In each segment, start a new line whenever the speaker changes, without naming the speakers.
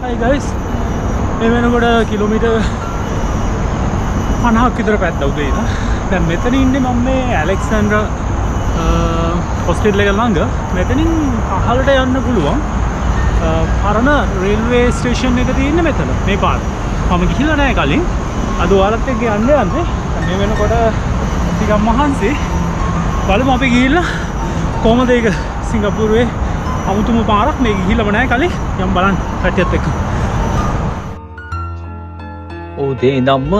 Hi guys. මේ වෙනකොට kilometre 50ක් විතර පැද්දා උදේ ඉඳන්. දැන් මෙතන ඉන්නේ මම මේ ඇලෙක්සැන්ඩර් හොස්පිටල් එක ළඟ. මෙතනින් අහලට යන්න පුළුවන්. පරණ රේල්වේ ස්ටේෂන් එක තියෙන්නේ මෙතන. මේ පාර. මම ගිහිල්ලා නැහැ කලින්. අද ඔයාලත් එක්ක යන්නේ. මේ වෙනකොට ටිකක් මහන්සි. බලමු අපි ගිහිල්ලා කොහමද ඒක සිංගප්පූරුවේ අමුතුම පාරක් මේ ගිහිල්ලාම නැහැ කලින්. යම් බලන්න කට්ටියත් එක්ක.
උදේ ඉඳන්ම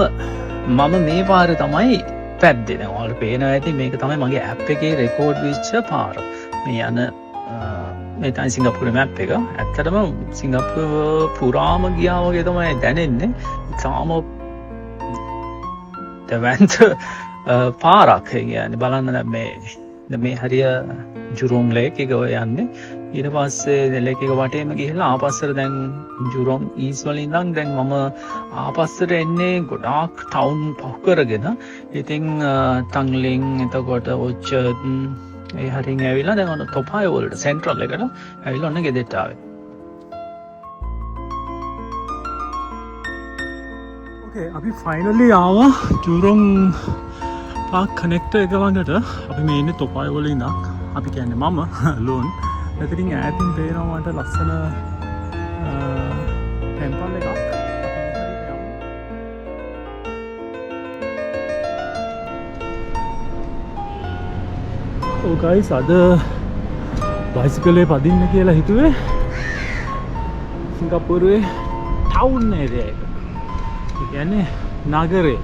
මම මේ පාර තමයි පැද්දේ. දැන් ඔයාලට පේනවා ඇති මේක තමයි මගේ ඇප් එකේ රෙකෝඩ් වෙච්ච පාර. මේ යන මේ තමයි සිංගප්පූරු මැප් එක. ඇත්තටම සිංගප්පූරු පුරාම ගියා වගේ තමයි දැනෙන්නේ. තාම දැවන්ත පාරක් කියන්නේ බලන්න මේ හරිය ජුරෝම් ලේක් එක ඔය යන්නේ. ඊට පස්සේ ලේක් එක වටේම ගිහිල්ලා ආපස්සට දැන් ජුරෝම් ඊස් වලින් ඉඳන් දැන් මම ආපස්සට එන්නේ ගොඩාක් ටවුන් පහු කරගෙන. ඉතින් ටංලින් එතකොට ඔච්චර්ඩ් ඒ හරින් ඇවිල්ලා දැන් ඔන්න තොපාය වලට සෙන්ට්‍රල් එකට ඇවිල්ලා ඔන්න ගෙදරට ආවේ.
Okay, අපි ෆයිනලි ආවා ජුරෝම් පාක් කනෙක්ටර් එක ළඟට. අපි මේ ඉන්නේ තොපාය වල ඉඳන්. අපි කියන්නේ මම ලෝන්. මෙතනින් ඈතින් පේනවා මට ලස්සන ටෙම්පල් එකක්. ගයිස් අද බයිසිකලේ පදින්න කියලා හිතුවේ සිංගප්පූරුවේ ටවුන් ඒරියා එක. ඒ කියන්නේ නගරේ.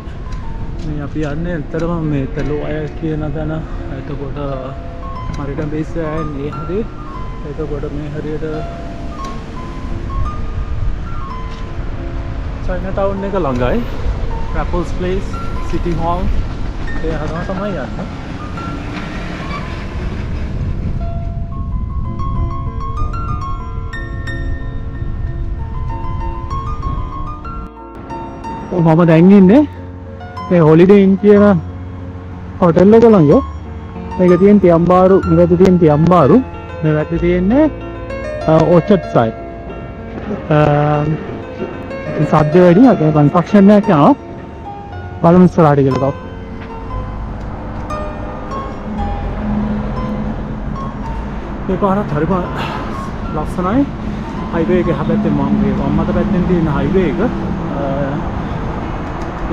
මේ අපි යන්නේ ඇත්තටම මේ තලෝය කියන තැන. එතකොට මරිටන් බේස් යන්නේ හරිය. එතකොට මේ හරියට චයිනා ටවුන් එක ළඟයි. රැපල්ස් ප්ලේස්, සිටි හෝල් ඒ හරහා තමයි යන්නේ. මම දැන් ඉන්නේ මේ හොලිඩේ ඉන් කියන හොටෙල් එක ළඟ. මේක තියෙන තියම්බාරු, ඉවත තියෙන තියම්බාරු. මේ පැත්තේ තියෙන්නේ ඕචර්ඩ් සයිඩ්. සද්ද වැඩි අද කන්ස්ට්‍රක්ෂන් එකක් යනවා. බලමු ඉස්සරහට ගිහලා තව. මේ පාරත් හරිම ලස්සනයි. හයිවේ එක හැබැයි මම වම් අත පැත්තෙන් තියෙන හයිවේ එක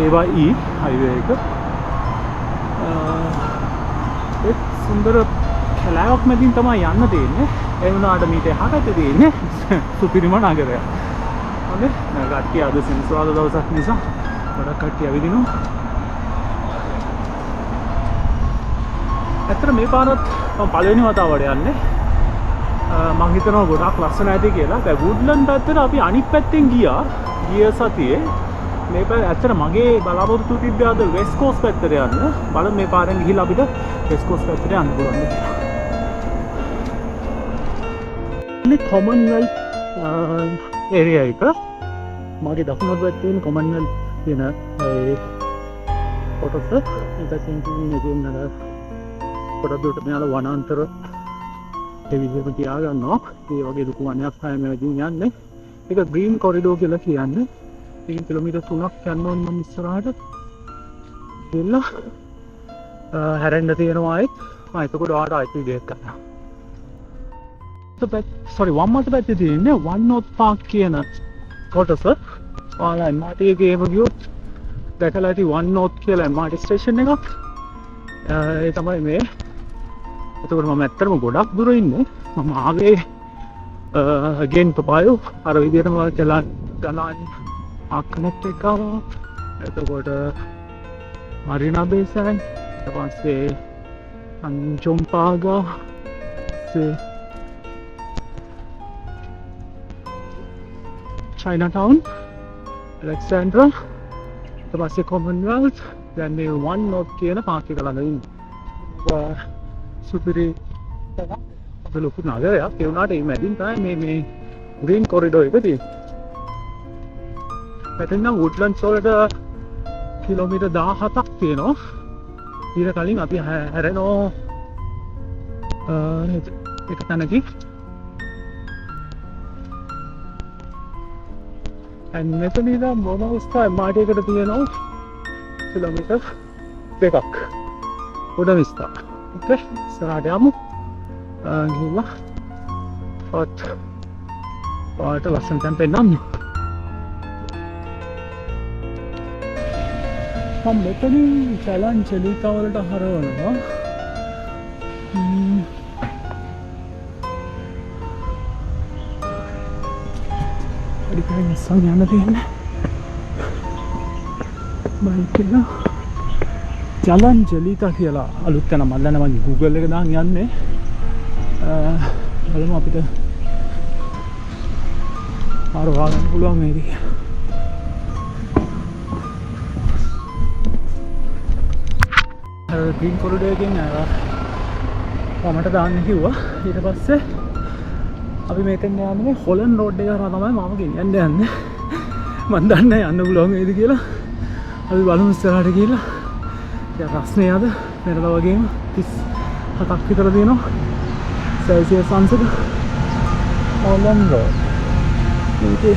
ඒවා හයිවේ එක එක් සුන්දර කැලෑවක් මැදින් තමයි යන්න තියෙන්නේ. ඒ වුණාට මීට එහාට තියෙන්නේ සුපිරිම නගරයක්. හොඳේ කට්ටිය අද සෙනසුරාදා දවසක් නිසා ගොඩක් කට්ටිය ඇවිදිනවා. ඇත්තට මේ පාරත් මම පළවෙනි වතාවට යන්නේ. මම හිතනවා ගොඩක් ලස්සන ඇති කියලා. දැන් වුඩ්ලන්ඩ් පැත්තට අපි අනිත් පැත්තෙන් ගිය සතියේ මේ පාර ඇත්තට මගේ බලාපොරොත්තු තිබ්බේ අද වෙස්ට් කෝස්ට් පැත්තට යන්න. බලමු මේ පාරෙන් ගිහිල්ලා අපිට වෙස්ට් කෝස්ට් පැත්තට යන්න පුළුවන් කියලා. මේ කොමන්වෙල්ත් ඒරියා එක මගේ දකුණු පැත්තේ තියෙන කොමන්වෙල්ත් කියන ඒ කොටස එකකින් තියෙන පොඩ දුරට මෙයාලා වනාන්තර ඒ විදිහට තියා ගන්නවා. ඒ වගේ ලොකු වනයක් තමයි මේ වදින් යන්නේ. ඒක ග්‍රීන් කොරිඩෝර් කියලා කියන්නේ. ඒකෙන් කිලෝමීටර් 3ක් යන්න ඕන නම් ඉස්සරහට. දෙල්ලා හැරෙන්න තියෙනවා ආයෙත්. එතකොට ඔයාලට ආයෙත් විදිහට ගන්නවා. වම් අත පැත්තේ තියෙන්නේ වන් නෝත් පාක් කියන කොටස. ඔයාලා MRT එකේම ගියොත් දැකලා ඇති වන් නෝත් කියලා MRT ස්ටේෂන් එකක්. ඒ තමයි මේ. එතකොට මම ඇත්තටම ගොඩක් දුර ඉන්නේ. මම ආවේ again තොපායෝ අර විදිහටම ගලාන් කනෙක්ට් එක ආවා. එතකොට මරීනා බේ සෑන්ඩ්, ඊට පස්සේ තන්ජෝන් පාගා, චයිනා ටවුන්, ඇලෙක්සැන්ඩර්, ඊට පස්සේ කොමන්වෙල්ත්. දැන් මේ වන් නෝත් කියන පාක් එක ළඟ ඉන්නේ. සුපිරි ලොකු නගරයක්. ඒ වුණාට මේ මැදින් තමයි මේ ග්‍රීන් කොරිඩෝර් එක තියෙන්නේ. මෙතන නම් වුඩ්ලන්ඩ්ස් වලට කිලෝමීටර් 17ක් තියෙනවා. ඊට කලින් අපි හැරෙනවා එක තැනකින් and මෙතන ඉඳන් මොනවස්ථා MRT එකට තියෙනවා කිලෝමීටර් 2ක් උඩ විස්තර. ඕකේ ඉස්සරහට යමු. ගිහලා පාට ලස්සන තැන් පෙන්නන්න. මම මෙතනින් චලන් චලිතා වලට හරවනවා. අඩිකරන් ඉස්සන් යන්න තියෙන්නේ. බයික් එක චලන් චලිතා කියලා අලුත් තැන මම දැන් මම Google එක දාන් යන්නේ. බලමු අපිට හරවා ගන්න පුළුවන් මේක. ග්‍රීන් කොරිඩෝර් එකෙන් මට දාන්න කිව්වා. ඊට පස්සේ අපි මෙතෙන් යන්නේ හොලන් රෝඩ් එක හරහා තමයි මම ගෙනියන්න යන්නේ. මම දන්නේ නැහැ යන්න පුළුවන් වේද කියලා. අපි බලමු ඉස්සරහට ගිහලා. දැන් රස්නේ අද මෙතන වගේම 37ක් විතර දෙනවා. සෙල්සියස් අංශක හොලන් රෝඩ්. මේකේ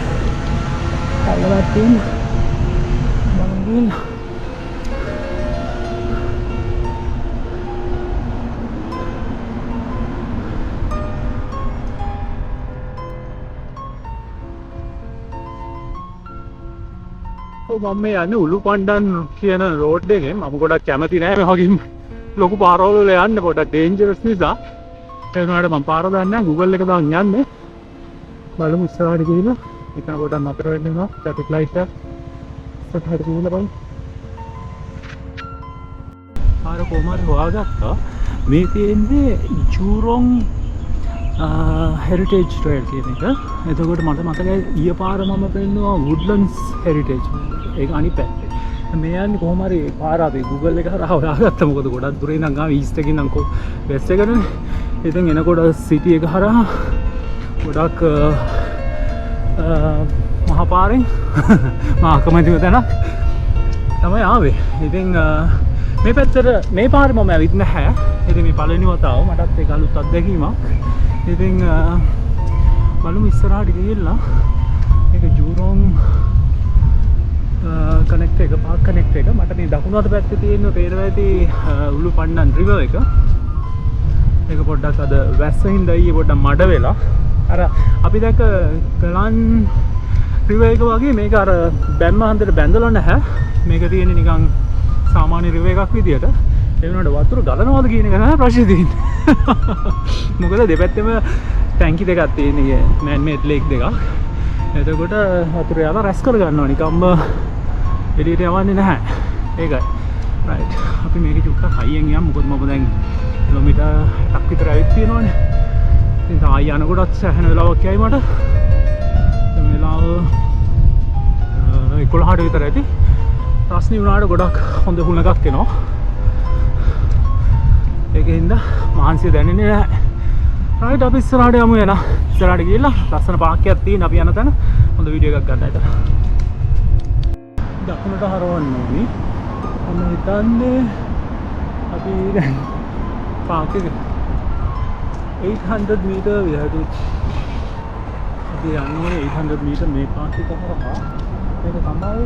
අල්ලලා තියෙන මංගින් මම යන්නේ උළුපණ්ඩන් කියන රෝඩ් එකෙන්. මම ගොඩක් කැමති නෑ මේ වගේ ලොකු පාරවල් වල යන්න. පොඩක් ඩේන්ජරස් නිසා. ඒ වුණාට මම පාර දන්නේ නෑ. Google එක දාන් යන්නේ. බලමු ඉස්සරහට ගිහින් එක පොඩක් නතර වෙන්න වෙනවා. ට්‍රැෆික් ලයිට් එක ඉස්සරහට ගිහින් බලමු. පාර කොහමද හොයාගත්තා. මේ තියෙන්නේ ජූරොන් හෙරිටේජ් ට්‍රේල් කියන එක. එතකොට මට මතකයි ඊය පාර මම පෙන්නුවා වුඩ්ලන්ඩ්ස් හෙරිටේජ්. ඒක අනිත් පැත්තේ. මේ යන්නේ කොහොම හරි පාර අපි Google එක හරහා හොයාගත්තා. මොකද ගොඩක් දුරේ නම් ආව ඊස්ට් එකකින් නම් වෙස්ට් එකටනේ. ඉතින් එනකොට සිටි එක හරහා ගොඩක් මහ පාරෙන් මා අකමැතිව තැනක් තමයි ආවේ. ඉතින් මේ පැත්තට මේ පාරේ මම ඇවිත් නැහැ. ඉතින් මේ පළවෙනි වතාව මටත් ඒක අලුත් අත්දැකීමක්. ඉතින් බලමු ඉස්සරහට ගිහිල්ලා මේක ජූරොන් කනෙක්ට් එක පාක් කනෙක්ට් එක මට මේ දකුණු අත පැත්තේ තියෙන පේනවා ඇති උළුපණ්ඩන් රිවර් එක. ඒක පොඩ්ඩක් අද වැස්සෙන් දයි පොඩ්ඩක් මඩ වෙලා අර අපි දැක්ක කලන් රිවර් එක වගේ මේක අර බැම්ම හන්දට බැඳලා නැහැ. මේක තියෙන්නේ නිකන් සාමාන්‍ය රිවර් එකක් විදියට. ඒ වුණාට වතුර ගලනවාද කියන එක තමයි ප්‍රශ්නේ තියෙන්නේ. මොකද දෙපැත්තෙම ටැංකි දෙකක් තියෙන මෑන් මේඩ් ලේක් දෙකක්. එතකොට වතුර යාලා රැස් කර ගන්නවා නිකම්ම එළියට යවන්නේ නැහැ. ඒකයි. රයිට්. අපි මේක චුට්ටක් හයියෙන් යමු. මොකද මම දැන් කිලෝමීටර් 60ක් විතර ඇවිත් තියෙනවානේ. ඉතින් ආය යනකොටත් සෑහෙන වෙලාවක් යයි මට. දැන් වෙලාව 11ට විතර ඇති. රස්නේ වුණාට ගොඩක් හොඳ හුලඟක් එනවා. ඒකින්ද මහන්සිය දැනෙන්නේ නැහැ. රයිට් අපි ඉස්සරහට යමු එන. ඉස්සරහට ගිහලා ලස්සන පාර්කයක් තියෙන අපි යන තැන හොඳ වීඩියෝ එකක් ගන්න හිතා. දකුණට හරවන්න ඕනි. මම හිතන්නේ අපි දැන් පාර්ක් එක 800 meter විහාරෙ අපි යන්නේ 800 meter මේ පාර්ක් එක හරහා. මේක තමයි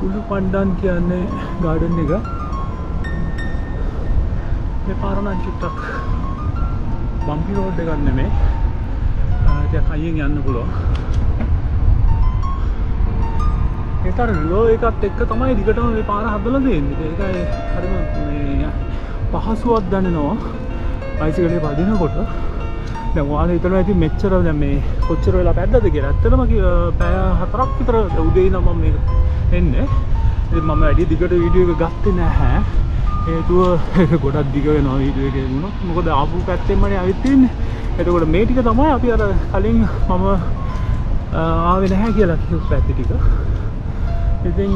උළුපණ්ඩන් කියන්නේ ගාඩන් එක. මේ පාර නම් චුට්ටක් බම්පි රෝඩ් එකක් නෙමෙයි. ටිකක් හයියෙන් යන්න පුළුවන්. ඒතර ලෝ එකත් එක්ක තමයි දිගටම මේ පාර හදලා දෙන්නේ. ඒකයි හරිම මේ පහසුවක් දැනෙනවා. බයිසිකලේ පදිනකොට. දැන් ඔයාලා හිතනවා ඇති මෙච්චර දැන් මේ කොච්චර වෙලා පැද්දද කියලා. ඇත්තටම පැය 4ක් විතර උදේ ඉඳන් මම මේක එන්නේ. ඉතින් මම වැඩි දිගට වීඩියෝ එක ගත්තේ නැහැ. හේතුව ඒක ගොඩක් දිග වෙනවා වීඩියෝ එකේ වුණොත්. මොකද ආපු පැත්තෙන්මනේ ආවිත් තින්නේ. එතකොට මේ ටික තමයි අපි අර කලින් මම ආවේ නැහැ කියලා කිව්ව පැති ටික. ඉතින්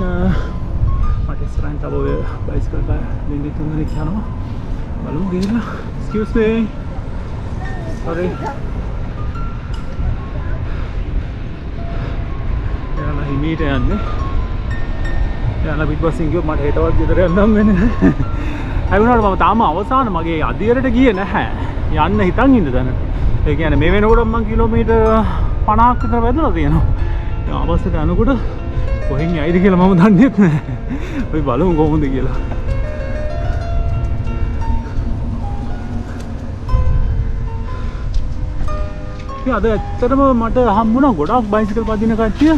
මට ඉස්සරහින් තව ඔය බයිසිකල් එක දෙන්නේ තුන්දෙනෙක් යනවා. බලමු ගිහිල්ලා. Excuse me. Sorry. යාලා හිමීට යන්නේ. යාලා පිටපස්සෙන් ගියොත් මට හෙටවත් ගෙදර යන්නම් වෙන්නේ නැහැ. ඒ වුණාට මම තාම අවසාන මගේ අදියරට ගියේ නැහැ. යන්න හිතන් ඉන්න දැන. ඒ කියන්නේ මේ වෙනකොට මම කිලෝමීටර් 50ක් විතර වැදලා තියෙනවා. ආපස්සට යනකොට කොහෙන් යයිද කියලා මම දන්නේත් නැහැ. අපි බලමු කොහොමද කියලා. අද ඇත්තටම මට හම්බුණා ගොඩක් බයිසිකල් පදින කට්ටිය.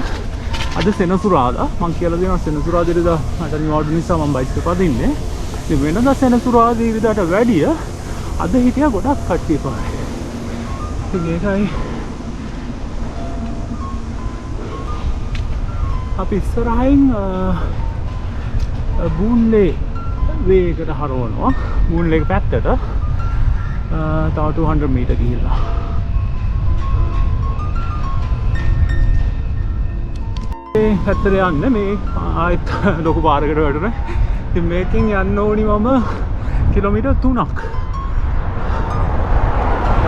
අද සෙනසුරාදා මම කියලා දෙනවා සෙනසුරාදා ඉරිදා මට නිවාඩු නිසා මම බයිසිකල් පදින්නේ. ඉතින් වෙනදා සෙනසුරාදා ඉරිදාට වැඩිය අද හිටියා ගොඩක් කට්ටිය පාරේ. ඉතින් ඒකයි අපි ඉස්සරහින් බූන්ලේ වේගකට හරවනවා. බූන්ලේ පැත්තට තව 200 මීටර් ගිහිල්ලා. පැත්තට යන්න මේ ආයෙත් ලොකු පාරකට වැටුණා. ඉතින් මේකෙන් යන්න ඕනි මම කිලෝමීටර් 3ක්.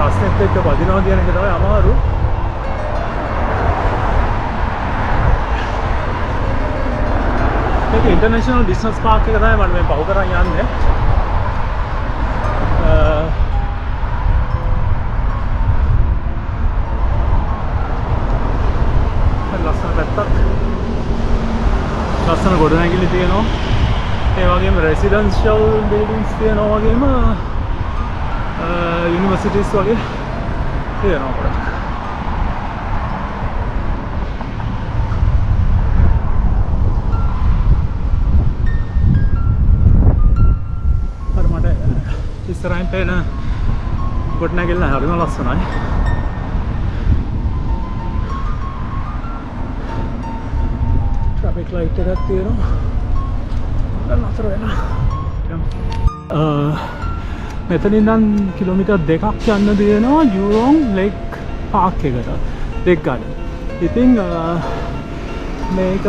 රස්නෙත් එක්ක පදිනවා කියන එක තමයි අමාරු. මේක ඉන්ටර්නැෂනල් බිස්නස් පාක් එක තමයි මම මේ පහු කරන් යන්නේ. ලස්සන පැත්තක්. ලස්සන ගොඩනැගිලි තියෙනවා. ඒ වගේම රෙසිඩෙන්ෂල් බිල්ඩින්ග්ස් තියෙනවා වගේම යුනිවර්සිටිස් වගේ තියෙනවා ගොඩක්. අර මට ඉස්සරහින් පේන ගොඩනැගිල්ල හරිම ලස්සනයි. ट्रैफिक लाइट එකක් තියෙනවා. දැන් අතර වෙනවා. මෙතනින් නම් කිලෝමීටර් 2ක් යන්න දෙනවා යුරෝන් ලේක් පාක් එකට. Lake garden. ඉතින් මේක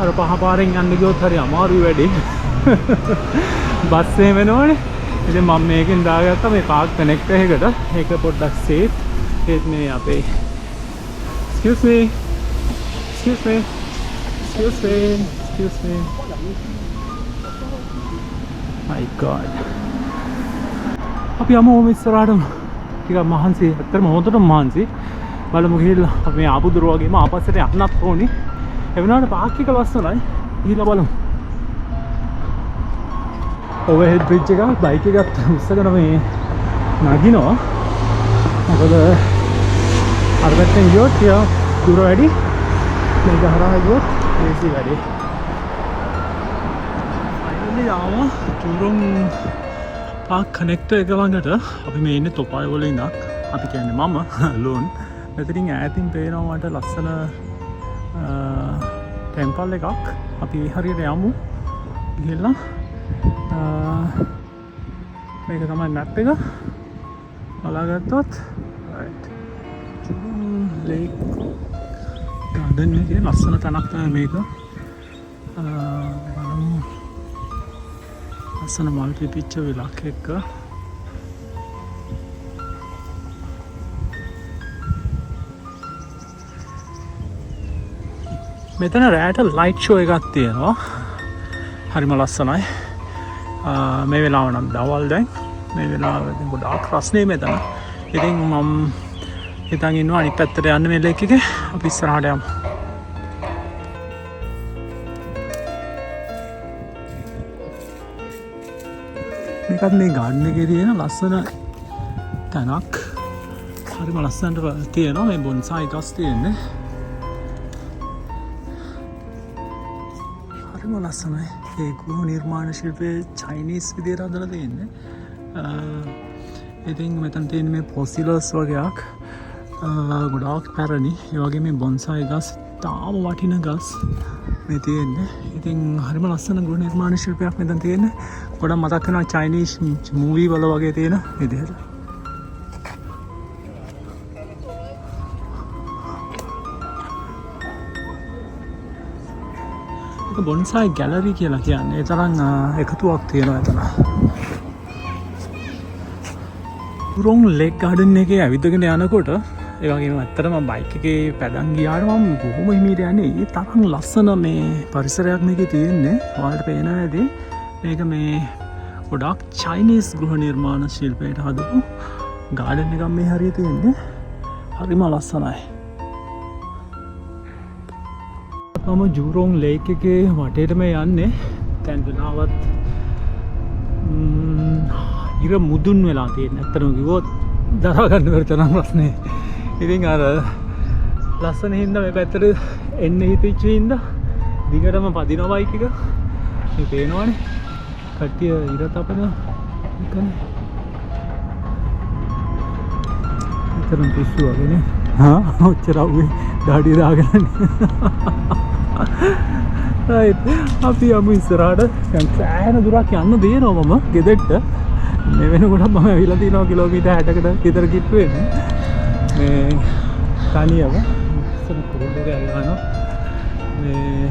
අර පහ පාරෙන් යන්න ගියොත් හරි අමාරුයි වැඩි. බස් එහෙම වෙනවනේ. ඉතින් මම මේකෙන් දාගත්තා මේ පාක් කනෙක්ටර් එකට. ඒක පොඩ්ඩක් සේෆ්. ඒත් මේ අපේ excuse me my god අපි යමු ඉස්සරහටම ටිකක් මහන්සි ඇත්තටම හොඳටම මහන්සි බලමු ගිහිල්ලා අපි මේ ආපු දොර වගේම ආපස්සට යන්නත් ඕනි ඒ වෙනාට පාක් එක ලස්සනයි ගිහිල්ලා බලමු ඕවර්හෙඩ් බ්‍රිජ් එක බයික් එකත් උස්සගෙන මේ නගිනවා මොකද අර පැත්තෙන් ගියොත් දුර වැඩි මේක හරහා ගියොත් ඒසි වැඩි අයිනේ යාම තුරුම් පාක් කනෙක්ටර් එක ළඟට අපි මේ ඉන්නේ තොපාය වල ඉඳක් අපි කියන්නේ මම ලෝන් මෙතනින් ඈතින් පේනවා මට ලස්සන ටෙම්පල් එකක් අපි හරියට යමු ගිහලා මේක තමයි මැප් එක බලාගත්තොත් රයිට් ලේක් ගාඩන් එකේ ලස්සන තැනක් තමයි මේක බලමු ලස්සන මල් පිපිච්ච විලක් එක්ක මෙතන රෑට ලයිට් ෂෝ එකක් තියෙනවා හරිම ලස්සනයි මේ වෙලාව නම් දවල් දැන් මේ වෙලාවෙදී ගොඩාක් රස්නේ මෙතන ඉතින් මම හිතන් ඉන්නවා අනිත් පැත්තට යන්න මේ ලේක් එකේ අපි ඉස්සරහට යමු මේකත් මේ ගාඩන් එකේ තියෙන ලස්සන තැනක් හරිම ලස්සනට තියෙනවා මේ බොන්සායි ගස් තියෙන්නේ හරිම ලස්සනයි ඒ ගෘහ නිර්මාණ ශිල්පයේ චයිනීස් විදියට හදලා තියෙන්නේ ඉතින් මෙතන තියෙන මේ පොසිලස් වගේක් ගොඩාක් පැරණි ඒ වගේ මේ බොන්සායි ගස් තාම වටින ගස් මේ තියෙන්නේ ඉතින් හරිම ලස්සන ගෘහ නිර්මාණ ශිල්පයක් මෙතන තියෙන්නේ ගොඩක් මතක් වෙනවා චයිනීස් මූවි වල වගේ තියෙන විදිහට ඒක බොන්සායි ගැලරි කියලා කියන්නේ ඒ තරම් එකතුවක් තියෙනවා එතන පුරොන් ලේක් ගාඩන් එකේ ඇවිදගෙන යනකොට ඒ වගේම ඇත්තටම බයික් එකේ පැදන් ගියාට මම බොහොම හිමීට යන්නේ ඒ තරම් ලස්සන මේ පරිසරයක් මේකේ තියෙන්නේ ඔයාලට පේනවා ඇති මේක මේ ගොඩක් චයිනීස් ගෘහ නිර්මාණ ශිල්පයට හදපු
ගාඩන් එකක් මේ හරිය තියෙන්නේ. හරිම ලස්සනයි. මම ජූරෝන් ලේක් එකේ වටේටම යන්නේ. දැන් වෙලාවත් ඉර මුදුන් වෙලා තියෙන. ඇත්තටම කිව්වොත් දරා ගන්න බැරි තරම් රස්නේ. ඉතින් අර ලස්සන හින්දා මේ පැත්තට එන්න හිතෙච්ච හින්දා දිගටම පදිනවා බයික් එක. මේ පේනවනේ. කට්ටිය ඉර තපන එකනේ. ඉතරම් පිස්සු වගේනේ. ඔච්චර අවුවේ දාඩිය දාගෙන. right. අපි යමු ඉස්සරහට. දැන් සෑහෙන දුරක් යන්න දෙනවා මම ගෙදරට. මේ වෙනකොට මම ඇවිල්ලා තිනවා කිලෝමීටර් 60කට විතර කිට්ටු වෙන්නේ. මේ තනියම ඉස්සර කොරොල්ලේ යනවා. මේ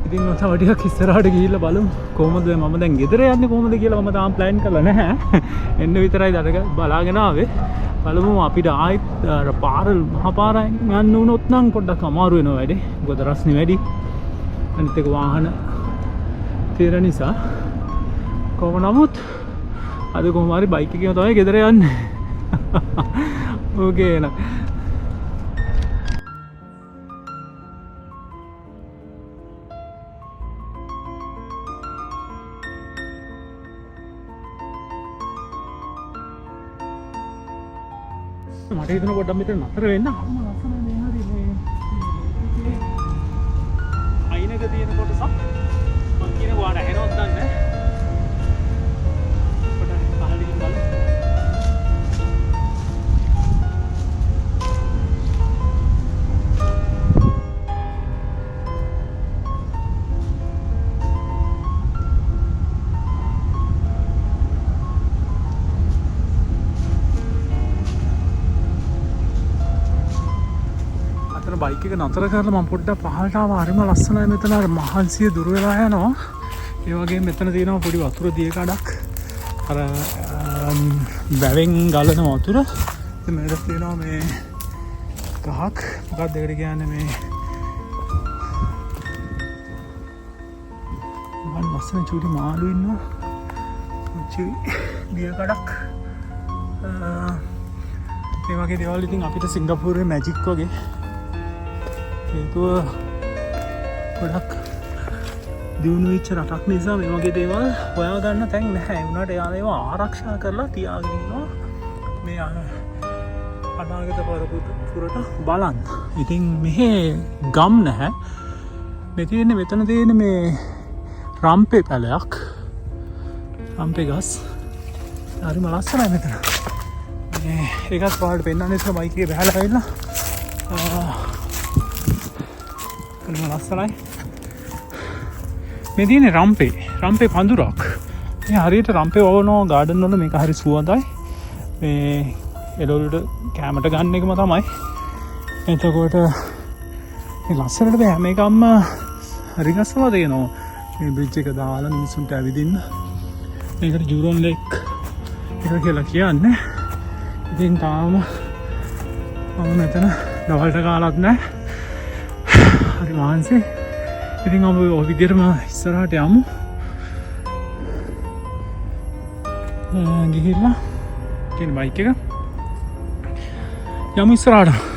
ඉතින් මම තව ටිකක් ඉස්සරහට ගිහිල්ලා බලමු කොහොමද මම දැන් ගෙදර යන්නේ කොහොමද කියලා මම තාම ප්ලෑන් කරලා නැහැ. එන්න විතරයි දඩක බලාගෙන ආවේ. බලමු අපිට ආයෙත් පාර මහ පාරෙන් යන්න වුණොත් නම් පොඩ්ඩක් අමාරු වෙනවා වැඩේ. මොකද රස්නේ වැඩි. අනිත් එක වාහන තීර නිසා කොහොම නමුත් අද කොහොම හරි බයික් එකේම තමයි ගෙදර යන්නේ. ඕකේ නේද? මට හිතන පොඩ්ඩක් මෙතන නතර වෙන්න අම්ම ලස්සනයි මේ හරි මේ අයිනක තියෙන කොටසක් මම කියන වාඩ ඇහෙනවද දන්නේ පොඩ්ඩක් පහළින් බලමු. බයික් එක නතර කරලා මම පොඩ්ඩක් පහළට ආවා. හරිම ලස්සනයි මෙතන. අර මහන්සිය දුර වෙලා යනවා. ඒ වගේම මෙතන තියෙනවා පොඩි වතුර දිය කඩක්. අර වැවෙන් ගලන වතුර. ඉතින් මේකට තියෙනවා මේ ගහක්. මොකක්ද ඒකට කියන්නේ මේ මම ලස්සන චූටි මාළු ඉන්නවා. චූටි දිය කඩක්. ඒ වගේ දේවල් ඉතින් අපිට සිංගප්පූරුවේ මැජික් වගේ හේතුව ගොඩක් දියුණු වෙච්ච රටක් නිසා මේ වගේ දේවල් හොයා ගන්න තැන් නැහැ. ඒ වුණාට එයාලා ඒවා ආරක්ෂා කරලා තියාගෙන ඉන්නවා මේ අනාගත පරපුරට බලන්න. ඉතින් මෙහෙ ගම් නැහැ. මේ තියෙන්නේ මෙතන තියෙන්නේ මේ රම්පේ පැලයක්. රම්පේ ගස්. හරිම ලස්සනයි මෙතන. මේ ඒකත් පාඩ පෙන්නන්න ඉස්සර බයික් එකේ බහලා ඇවිල්ලා ලස්සනයි. මේ තියෙන්නේ රම්පේ පඳුරක්. මේ හරියට රම්පේ වවනෝ ගාඩන් වල මේක හරි සුවඳයි. මේ එළවලුට කැමට ගන්න එකම තමයි. එතකොට මේ ලස්සනට බෑ මේකම්ම හරි ගස්සලා දෙනවා. මේ බ්‍රිජ් එක දාලා මිනිස්සුන්ට ඇවිදින්න. මේකට ජූරෝන් ලේක් එක කියලා කියන්නේ. ඉතින් තාම මම මෙතන දවල්ට කාලත් නැහැ. හරි මහන්සි. ඉතින් අපි ඔය විදිහටම ඉස්සරහට යමු. ගිහිල්ලා කියන බයික් එක යමු ඉස්සරහට.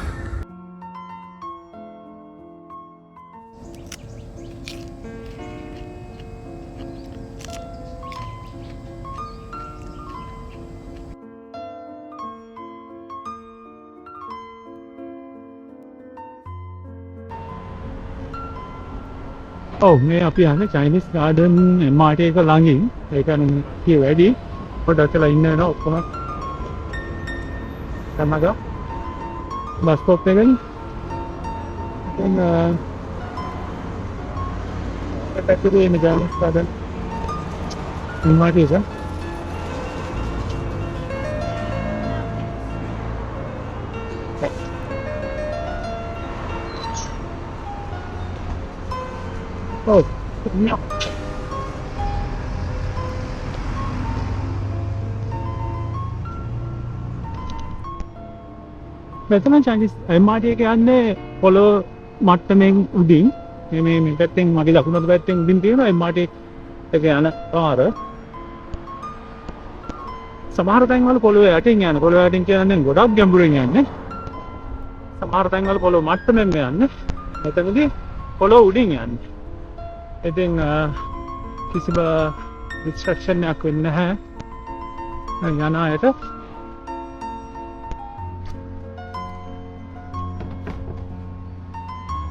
ඔව් මේ අපි යන්නේ චයිනීස් ගාඩන් MRT එක ළඟින්. ඒ කියන්නේ කී වැඩි පොඩ්ඩක් වෙලා ඉන්න වෙනවා ඔක්කොම. තමග බස් ස්ටොප් එකෙන් දැන් පැත්තේ ඉන්න චයිනීස් ගාඩන් MRT එක. Oh, no. මෙතන චයිනීස් MRT එක යන්නේ පොළොව මට්ටමින් උඩින්. මේ පැත්තෙන් මගේ දකුණු පැත්තෙන් උඩින් තියෙනවා MRT එක යන පාර.
සමහර තැන්වල පොළොවේ යටින් යන පොළොව යටින් කියන්නේ ගොඩක් ගැඹුරින් යන්නේ. සමහර තැන්වල පොළොව මට්ටමෙන් යන්නේ. එතනදී පොළොව උඩින් යන්නේ. ඉතින් කිසිම ඩිස්ට්‍රැක්ෂන් එකක් වෙන්නේ නැහැ. යන අයට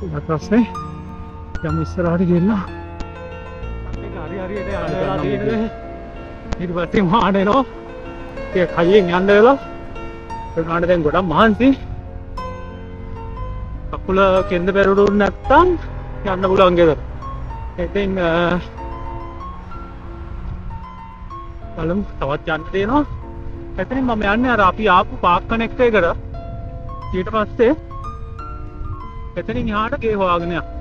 ඊට පස්සේ යමු ඉස්සරහට ගිහිල්ලා ඒක හරියට යන්නලා තියෙන්නේ. ඊට පස්සේ මාන එනවා. ඒක කයියෙන් යන්න වෙලා ඒකට දැන් ගොඩක් මහන්සි. කකුල කෙන්ද පෙරළුනේ නැත්තම් යන්න පුළුවන් ගෙදර. ඉතින් බලමු තවත් යන්න තියෙනවා. එතනින් මම යන්නේ අර අපි ආපු පාක් කනෙක්ට් එකට. ඊට පස්සේ එතනින් එහාට ගේ හොයාගෙන යන්න.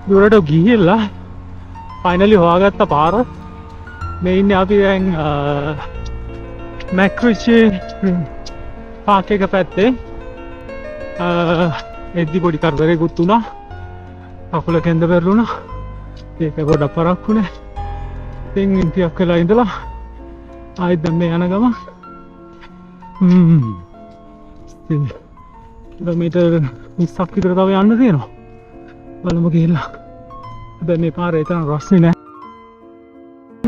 දුරට ගිහිල්ලා ෆයිනලි හොයාගත්ත පාර. මේ ඉන්නේ අපි දැන් මැක්රිචි පාක් එක පැත්තේ. එද්දි පොඩි කරදරයක්ත් වුණා. කකුල කෙන්ද පෙරළුණා. ඒක පොඩක් පරක් වුණේ. ඉතින් ටිකක් වෙලා ඉඳලා ආයෙත් දැන් මේ යන ගම කිලෝමීටර් 20ක් විතර තව යන්න තියෙනවා. බලමු ගිහිල්ලා. දැන් මේ පාරේ තරම් රස්නේ නෑ.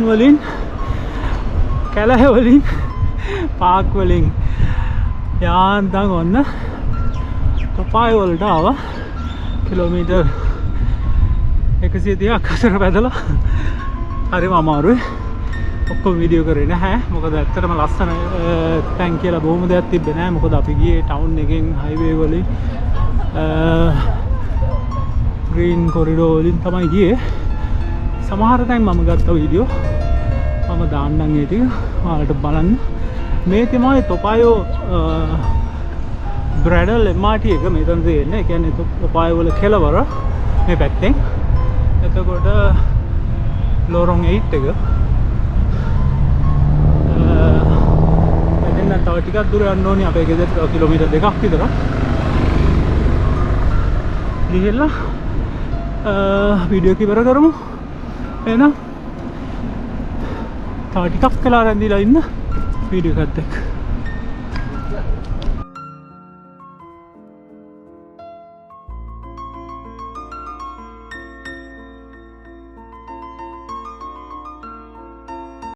වලින් කැලහ වලින් පාක් වලින් යාන්තම් ඔන්න තොපාය වලට ආවා. කිලෝමීටර් 130ක් අතර පැදලා හරිම අමාරුයි. ඔක්කොම වීඩියෝ කරේ නැහැ. මොකද ඇත්තටම ලස්සන තැන් කියලා බොහොම දෙයක් තිබ්බේ නැහැ. මොකද අපි ගියේ ටවුන් එකෙන් හයිවේ වලින් ග්‍රීන් කොරිඩෝ වලින් තමයි ගියේ. සමහර තැන් මම ගත්ත වීඩියෝ මම දාන්නම් ඒ ටික ඔයාලට බලන්න. මේ තමයි තොපායෝ බ්‍රැඩල් MRT එක මෙතන තියෙන්නේ. ඒ කියන්නේ තොපායෝ වල කෙළවර මේ පැත්තෙන්. එතකොට ලෝරොන් 8 එක එතන තව ටිකක් දුර යන්න ඕනේ. අපේ ගෙදරට කිලෝමීටර් 2ක් විතර. ගිහිල්ලා වීඩියෝ එක ඉවර කරමු. එහෙනම් තව ටිකක් වෙලා රැඳිලා ඉන්න වීඩියෝ එකත් එක්ක.